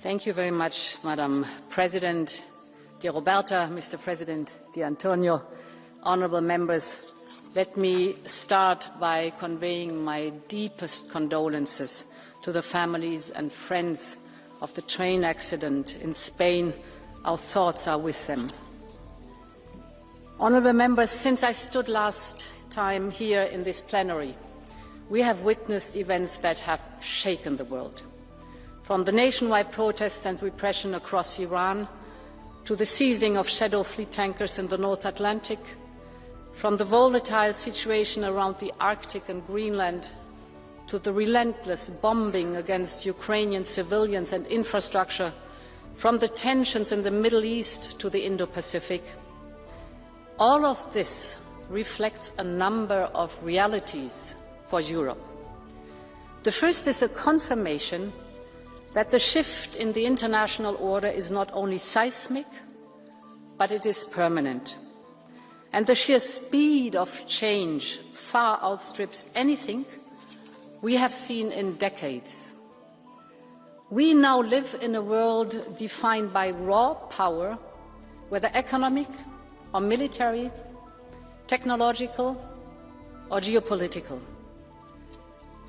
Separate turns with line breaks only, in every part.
Thank you very much, Madam President, dear Roberta, Mr. President, dear Antonio, honourable members. Let me start by conveying my deepest condolences to the families and friends of the train accident in Spain. Our thoughts are with them. Honourable members, since I stood last time here in this plenary, we have witnessed events that have shaken the world. From the nationwide protests and repression across Iran, to the seizing of shadow fleet tankers in the North Atlantic, from the volatile situation around the Arctic and Greenland, to the relentless bombing against Ukrainian civilians and infrastructure, from the tensions in the Middle East to the Indo-Pacific, all of this reflects a number of realities for Europe. The first is a confirmation that the shift in the international order is not only seismic, but it is permanent. And the sheer speed of change far outstrips anything we have seen in decades. We now live in a world defined by raw power, whether economic or military, technological or geopolitical.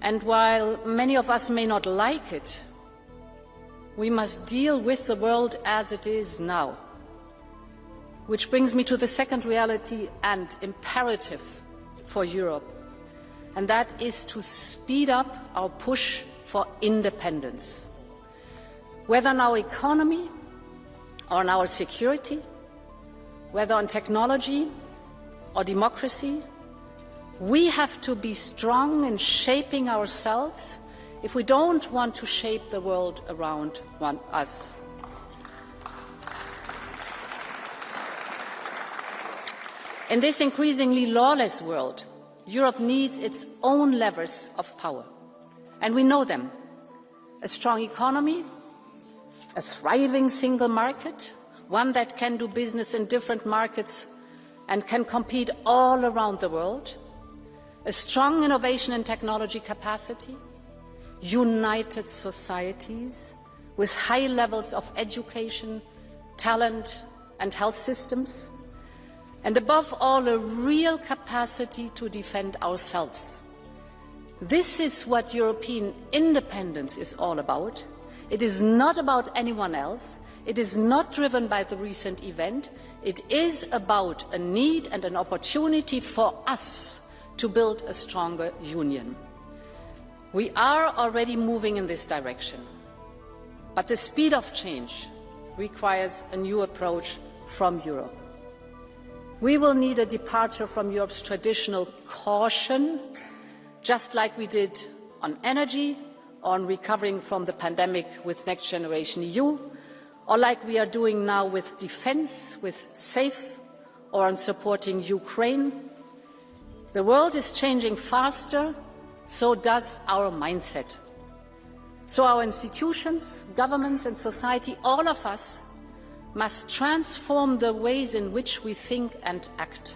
And while many of us may not like it, we must deal with the world as it is now. Which brings me to the second reality and imperative for Europe, and that is to speed up our push for independence. Whether in our economy or in our security, whether on technology or democracy, we have to be strong in shaping ourselves if we don't want to shape the world around us. In this increasingly lawless world, Europe needs its own levers of power, and we know them: a strong economy, a thriving single market, one that can do business in different markets and can compete all around the world, a strong innovation and technology capacity, united societies with high levels of education, talent and health systems, and above all, a real capacity to defend ourselves. This is what European independence is all about. It is not about anyone else. It is not driven by the recent event. It is about a need and an opportunity for us to build a stronger union. We are already moving in this direction, but the speed of change requires a new approach from Europe. We will need a departure from Europe's traditional caution, just like we did on energy, on recovering from the pandemic with Next Generation EU, or like we are doing now with defence, with SAFE, or on supporting Ukraine. The world is changing faster, so does our mindset. So our institutions, governments and society, all of us, must transform the ways in which we think and act.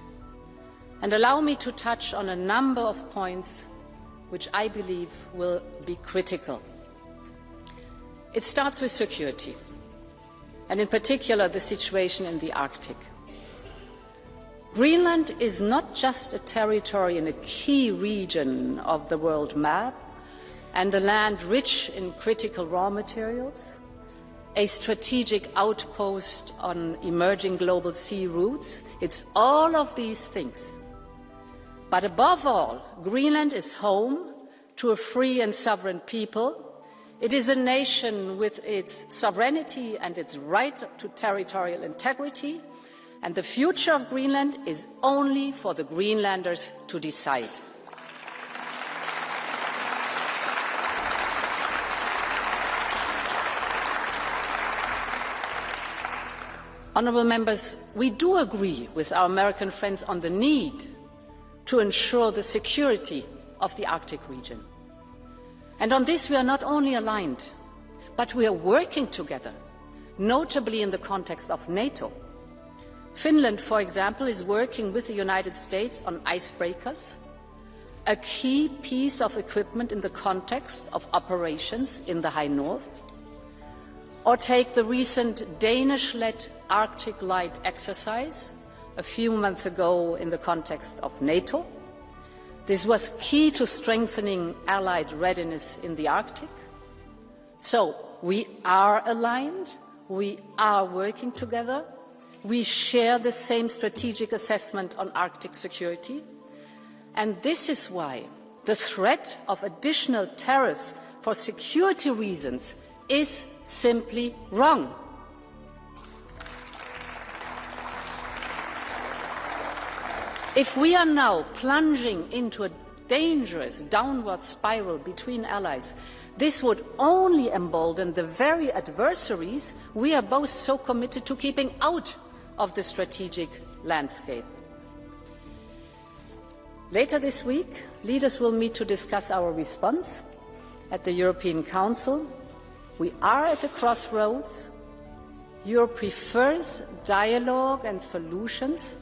And allow me to touch on a number of points which I believe will be critical. It starts with security, and in particular the situation in the Arctic. Greenland is not just a territory in a key region of the world map and a land rich in critical raw materials, a strategic outpost on emerging global sea routes. It's all of these things. But above all, Greenland is home to a free and sovereign people. It is a nation with its sovereignty and its right to territorial integrity, and the future of Greenland is only for the Greenlanders to decide. Honourable members, we do agree with our American friends on the need to ensure the security of the Arctic region. And on this we are not only aligned, but we are working together, notably in the context of NATO. Finland, for example, is working with the United States on icebreakers, a key piece of equipment in the context of operations in the High North. Or take the recent Danish-led Arctic Light exercise a few months ago in the context of NATO. This was key to strengthening Allied readiness in the Arctic. So we are aligned, we are working together, we share the same strategic assessment on Arctic security, and this is why the threat of additional tariffs for security reasons is simply wrong. If we are now plunging into a dangerous downward spiral between allies, this would only embolden the very adversaries we are both so committed to keeping out of the strategic landscape. Later this week, leaders will meet to discuss our response at the European Council. We are at a crossroads. Europe prefers dialogue and solutions,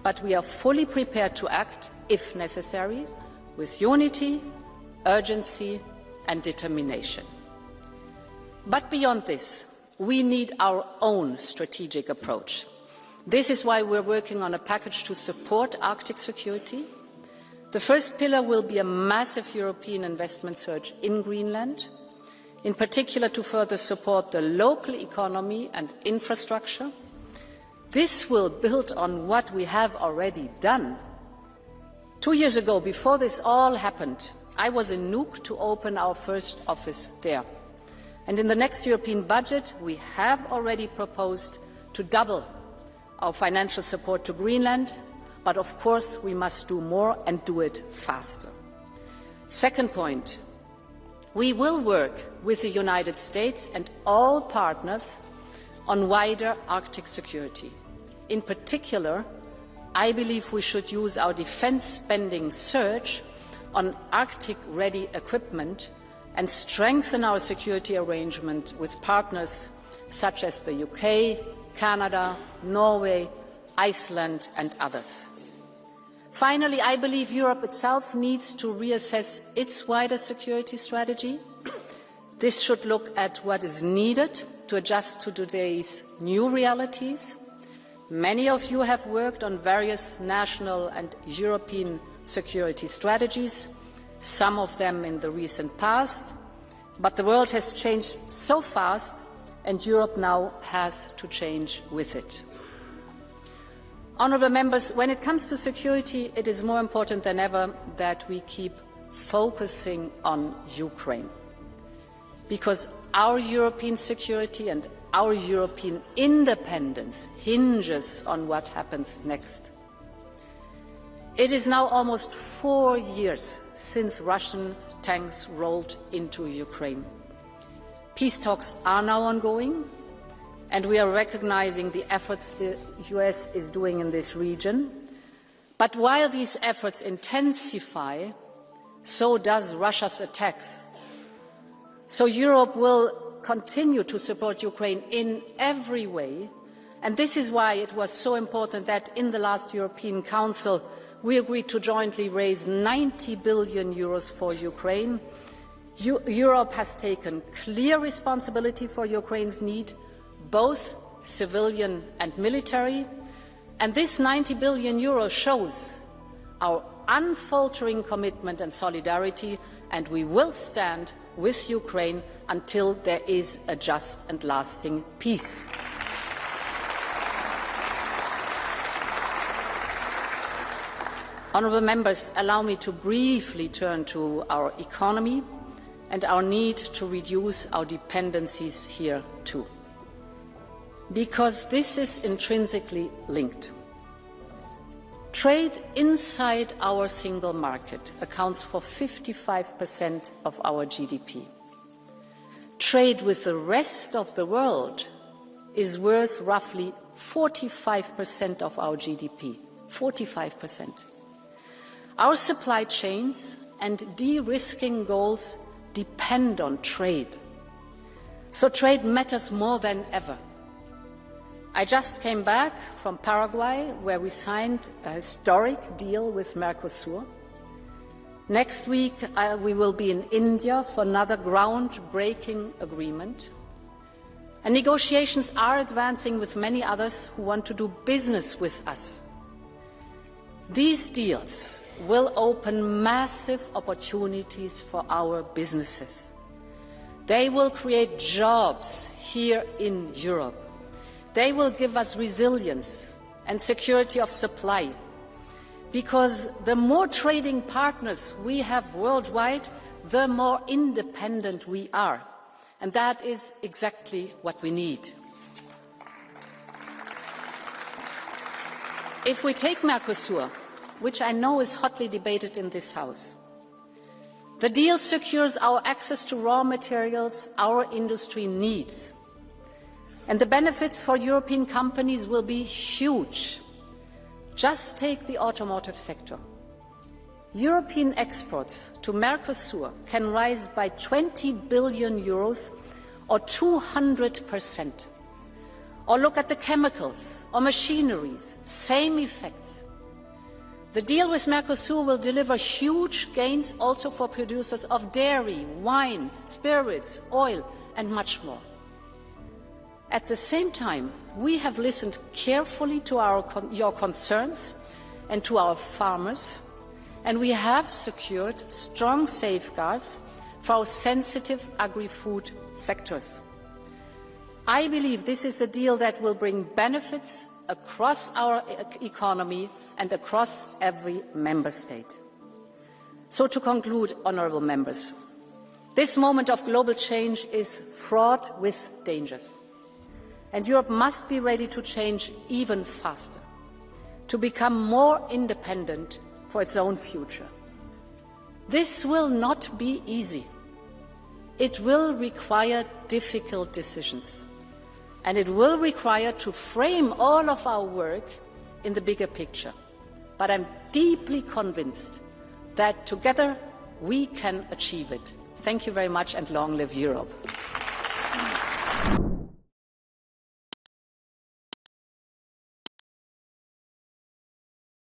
but we are fully prepared to act, if necessary, with unity, urgency and determination. But beyond this, we need our own strategic approach. This is why we're working on a package to support Arctic security. The first pillar will be a massive European investment surge in Greenland, in particular to further support the local economy and infrastructure. This will build on what we have already done. 2 years ago, before this all happened, I was in Nuuk to open our first office there. And in the next European budget, we have already proposed to double our financial support to Greenland, but of course we must do more and do it faster. Second point, we will work with the United States and all partners on wider Arctic security. In particular, I believe we should use our defence spending surge on Arctic-ready equipment and strengthen our security arrangement with partners such as the UK, Canada, Norway, Iceland and others. Finally, I believe Europe itself needs to reassess its wider security strategy. This should look at what is needed to adjust to today's new realities. Many of you have worked on various national and European security strategies, some of them in the recent past, but the world has changed so fast and Europe now has to change with it. Honourable Members, when it comes to security, it is more important than ever that we keep focusing on Ukraine, because our European security and our European independence hinges on what happens next. It is now almost 4 years since Russian tanks rolled into Ukraine. Peace talks are now ongoing, and we are recognizing the efforts the US is doing in this region. But while these efforts intensify, so does Russia's attacks. So Europe will continue to support Ukraine in every way, and this is why it was so important that in the last European Council we agreed to jointly raise 90 billion euros for Ukraine. Europe has taken clear responsibility for Ukraine's need, both civilian and military, and this 90 billion euros shows our unfaltering commitment and solidarity, and we will stand with Ukraine until there is a just and lasting peace. Honourable Members, allow me to briefly turn to our economy and our need to reduce our dependencies here too, because this is intrinsically linked. Trade inside our single market accounts for 55% of our GDP. Trade with the rest of the world is worth roughly 45% of our GDP, 45%. Our supply chains and de-risking goals depend on trade. So trade matters more than ever. I just came back from Paraguay, where we signed a historic deal with Mercosur. Next week, we will be in India for another groundbreaking agreement. And negotiations are advancing with many others who want to do business with us. These deals will open massive opportunities for our businesses. They will create jobs here in Europe. They will give us resilience and security of supply, because the more trading partners we have worldwide, the more independent we are. And that is exactly what we need. If we take Mercosur, which I know is hotly debated in this House, the deal secures our access to raw materials our industry needs. And the benefits for European companies will be huge. Just take the automotive sector. European exports to Mercosur can rise by 20 billion euros or 200%. Or look at the chemicals or machineries, same effects. The deal with Mercosur will deliver huge gains also for producers of dairy, wine, spirits, oil, and much more. At the same time, we have listened carefully to your concerns and to our farmers, and we have secured strong safeguards for our sensitive agri-food sectors. I believe this is a deal that will bring benefits across our economy and across every member state. So to conclude, honourable members, this moment of global change is fraught with dangers. And Europe must be ready to change even faster, to become more independent for its own future. This will not be easy. It will require difficult decisions, and it will require to frame all of our work in the bigger picture. But I'm deeply convinced that together we can achieve it. Thank you very much, and long live Europe.